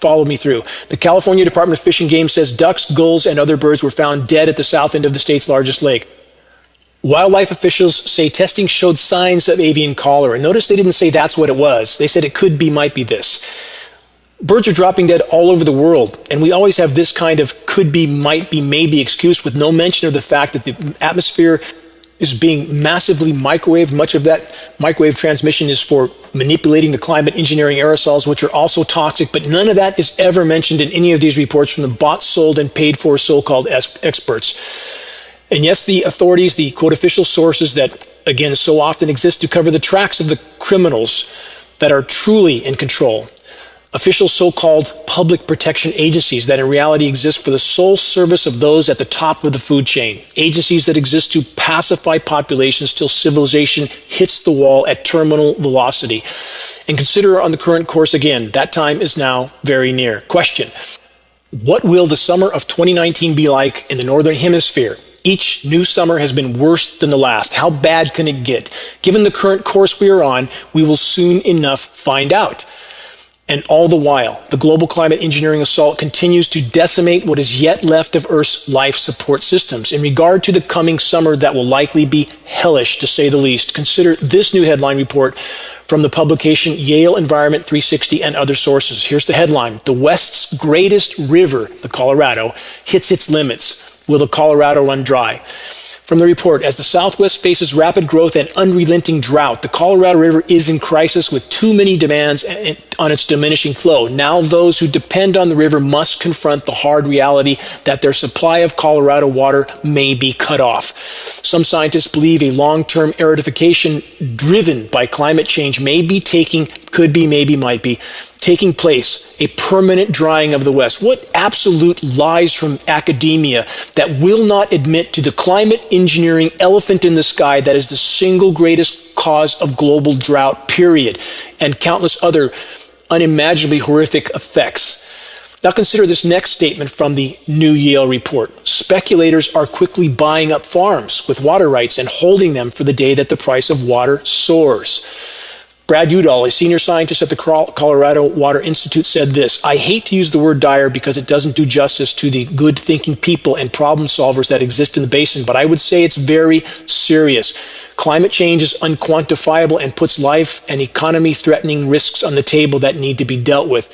Follow me through. The California Department of Fish and Game says ducks, gulls, and other birds were found dead at the south end of the state's largest lake. Wildlife officials say testing showed signs of avian cholera. Notice they didn't say that's what it was. They said it could be, might be this. Birds are dropping dead all over the world, and we always have this kind of could be, might be, maybe excuse with no mention of the fact that the atmosphere is being massively microwaved. Much of that microwave transmission is for manipulating the climate engineering aerosols, which are also toxic, but none of that is ever mentioned in any of these reports from the bought, sold, and paid for so-called experts. And yes, the authorities, the quote official sources that, again, so often exist to cover the tracks of the criminals that are truly in control. Official so-called public protection agencies that in reality exist for the sole service of those at the top of the food chain. Agencies that exist to pacify populations till civilization hits the wall at terminal velocity. And consider on the current course again, that time is now very near. Question: what will the summer of 2019 be like in the Northern Hemisphere? Each new summer has been worse than the last. How bad can it get? Given the current course we are on, we will soon enough find out. And all the while, the global climate engineering assault continues to decimate what is yet left of Earth's life support systems. In regard to the coming summer that will likely be hellish, to say the least, consider this new headline report from the publication Yale Environment 360 and other sources. Here's the headline. The West's greatest river, the Colorado, hits its limits. Will the Colorado run dry? From the report, as the Southwest faces rapid growth and unrelenting drought, the Colorado River is in crisis with too many demands on its diminishing flow. Now those who depend on the river must confront the hard reality that their supply of Colorado water may be cut off. Some scientists believe a long-term aridification driven by climate change may be taking, could be, maybe, might be, taking place, a permanent drying of the West. What absolute lies from academia that will not admit to the climate engineering elephant in the sky that is the single greatest cause of global drought, period, and countless other unimaginably horrific effects. Now consider this next statement from the new Yale report. Speculators are quickly buying up farms with water rights and holding them for the day that the price of water soars. Brad Udall, a senior scientist at the Colorado Water Institute, said this: I hate to use the word dire because it doesn't do justice to the good thinking people and problem solvers that exist in the basin, but I would say it's very serious. Climate change is unquantifiable and puts life and economy threatening risks on the table that need to be dealt with.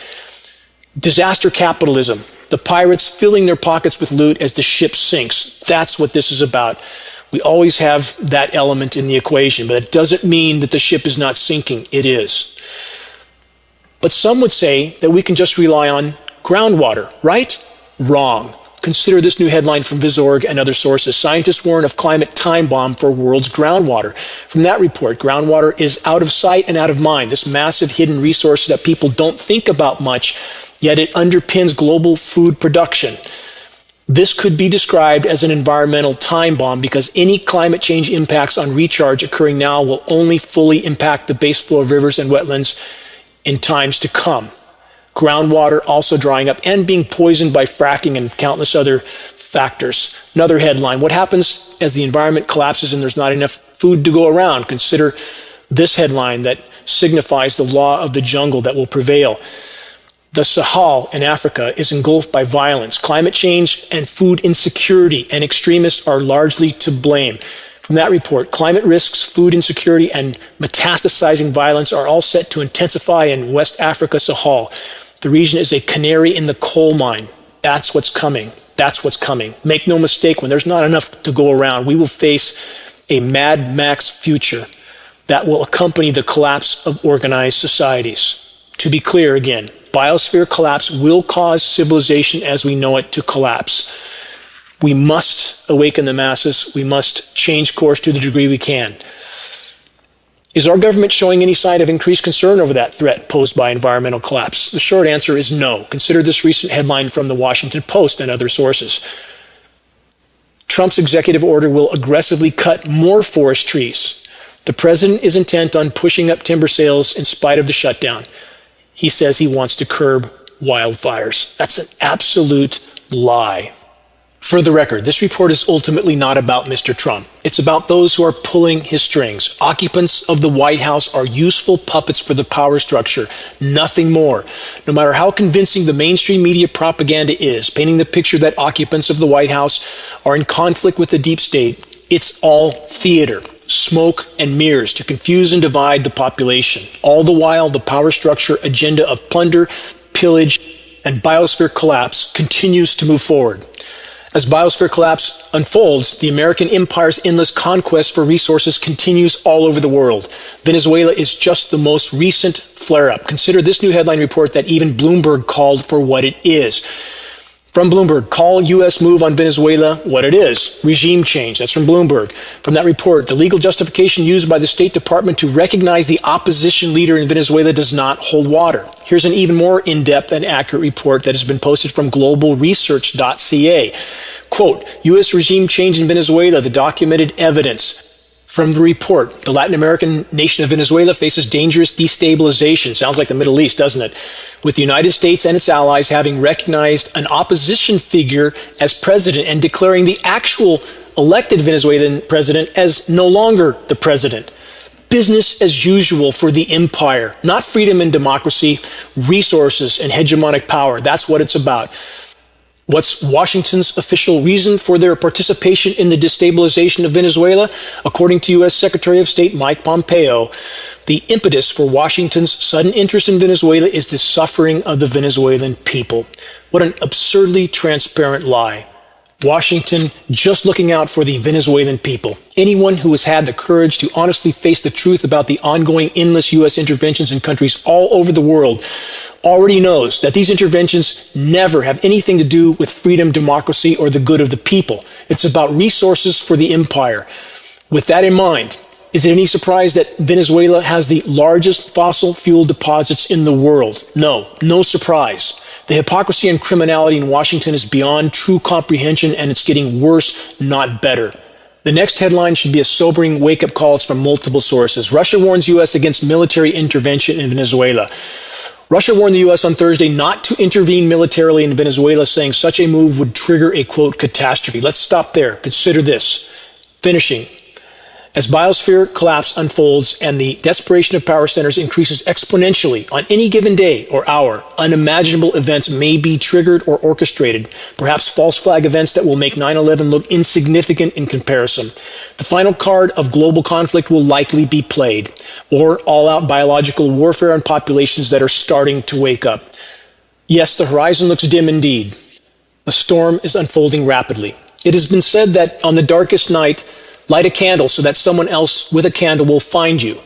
Disaster capitalism, the pirates filling their pockets with loot as the ship sinks. That's what this is about. We always have that element in the equation, but it doesn't mean that the ship is not sinking. It is. But some would say that we can just rely on groundwater, right? Wrong. Consider this new headline from Visorg and other sources. Scientists warn of climate time bomb for world's groundwater. From that report, groundwater is out of sight and out of mind, this massive hidden resource that people don't think about much, yet it underpins global food production. This could be described as an environmental time bomb because any climate change impacts on recharge occurring now will only fully impact the base flow of rivers and wetlands in times to come. Groundwater also drying up and being poisoned by fracking and countless other factors. Another headline: what happens as the environment collapses and there's not enough food to go around? Consider this headline that signifies the law of the jungle that will prevail. The Sahel in Africa is engulfed by violence, climate change, and food insecurity, and extremists are largely to blame. From that report, climate risks, food insecurity, and metastasizing violence are all set to intensify in West Africa Sahel. The region is a canary in the coal mine. That's what's coming. That's what's coming. Make no mistake, when there's not enough to go around, we will face a Mad Max future that will accompany the collapse of organized societies. To be clear again, biosphere collapse will cause civilization as we know it to collapse. We must awaken the masses. We must change course to the degree we can. Is our government showing any sign of increased concern over that threat posed by environmental collapse? The short answer is no. Consider this recent headline from the Washington Post and other sources. Trump's executive order will aggressively cut more forest trees. The president is intent on pushing up timber sales in spite of the shutdown. He says he wants to curb wildfires. That's an absolute lie. For the record, this report is ultimately not about Mr. Trump. It's about those who are pulling his strings. Occupants of the White House are useful puppets for the power structure, nothing more. No matter how convincing the mainstream media propaganda is, painting the picture that occupants of the White House are in conflict with the deep state, it's all theater. Smoke and mirrors to confuse and divide the population. All the while, the power structure agenda of plunder, pillage, and biosphere collapse continues to move forward. As biosphere collapse unfolds, the American empire's endless conquest for resources continues all over the world. Venezuela is just the most recent flare-up. Consider this new headline report that even Bloomberg called for what it is. From Bloomberg, call U.S. move on Venezuela what it is. Regime change. That's from Bloomberg. From that report, the legal justification used by the State Department to recognize the opposition leader in Venezuela does not hold water. Here's an even more in-depth and accurate report that has been posted from globalresearch.ca. Quote, U.S. regime change in Venezuela, the documented evidence. From the report, the Latin American nation of Venezuela faces dangerous destabilization. Sounds like the Middle East, doesn't it? With the United States and its allies having recognized an opposition figure as president and declaring the actual elected Venezuelan president as no longer the president. Business as usual for the empire, not freedom and democracy, resources and hegemonic power. That's what it's about. What's Washington's official reason for their participation in the destabilization of Venezuela? According to U.S. Secretary of State Mike Pompeo, the impetus for Washington's sudden interest in Venezuela is the suffering of the Venezuelan people. What an absurdly transparent lie. Washington just looking out for the Venezuelan people. Anyone who has had the courage to honestly face the truth about the ongoing endless U.S. interventions in countries all over the world already knows that these interventions never have anything to do with freedom, democracy, or the good of the people. It's about resources for the empire. With that in mind, is it any surprise that Venezuela has the largest fossil fuel deposits in the world? No, no surprise. The hypocrisy and criminality in Washington is beyond true comprehension, and it's getting worse, not better. The next headline should be a sobering wake-up calls from multiple sources. Russia warns U.S. against military intervention in Venezuela. Russia warned the U.S. on Thursday not to intervene militarily in Venezuela, saying such a move would trigger a, quote, catastrophe. Let's stop there. Consider this. Finishing. As biosphere collapse unfolds and the desperation of power centers increases exponentially on any given day or hour, unimaginable events may be triggered or orchestrated, perhaps false flag events that will make 9/11 look insignificant in comparison. The final card of global conflict will likely be played, or all-out biological warfare on populations that are starting to wake up. Yes, the horizon looks dim indeed. The storm is unfolding rapidly. It has been said that on the darkest night, light a candle so that someone else with a candle will find you.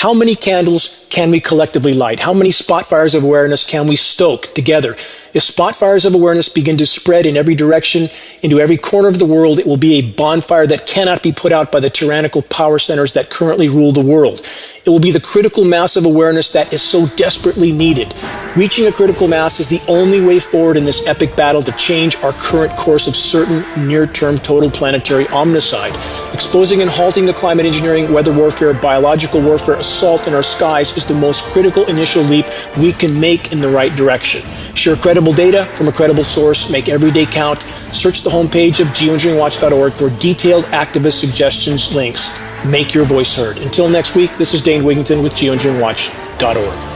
How many candles can we collectively light? How many spot fires of awareness can we stoke together? If spot fires of awareness begin to spread in every direction, into every corner of the world, it will be a bonfire that cannot be put out by the tyrannical power centers that currently rule the world. It will be the critical mass of awareness that is so desperately needed. Reaching a critical mass is the only way forward in this epic battle to change our current course of certain near-term total planetary omnicide. Exposing and halting the climate engineering, weather warfare, biological warfare, assault in our skies is the most critical initial leap we can make in the right direction. Share credible data from a credible source. Make every day count. Search the homepage of geoengineeringwatch.org for detailed activist suggestions, links. Make your voice heard. Until next week, this is Dane Wigington with geoengineeringwatch.org.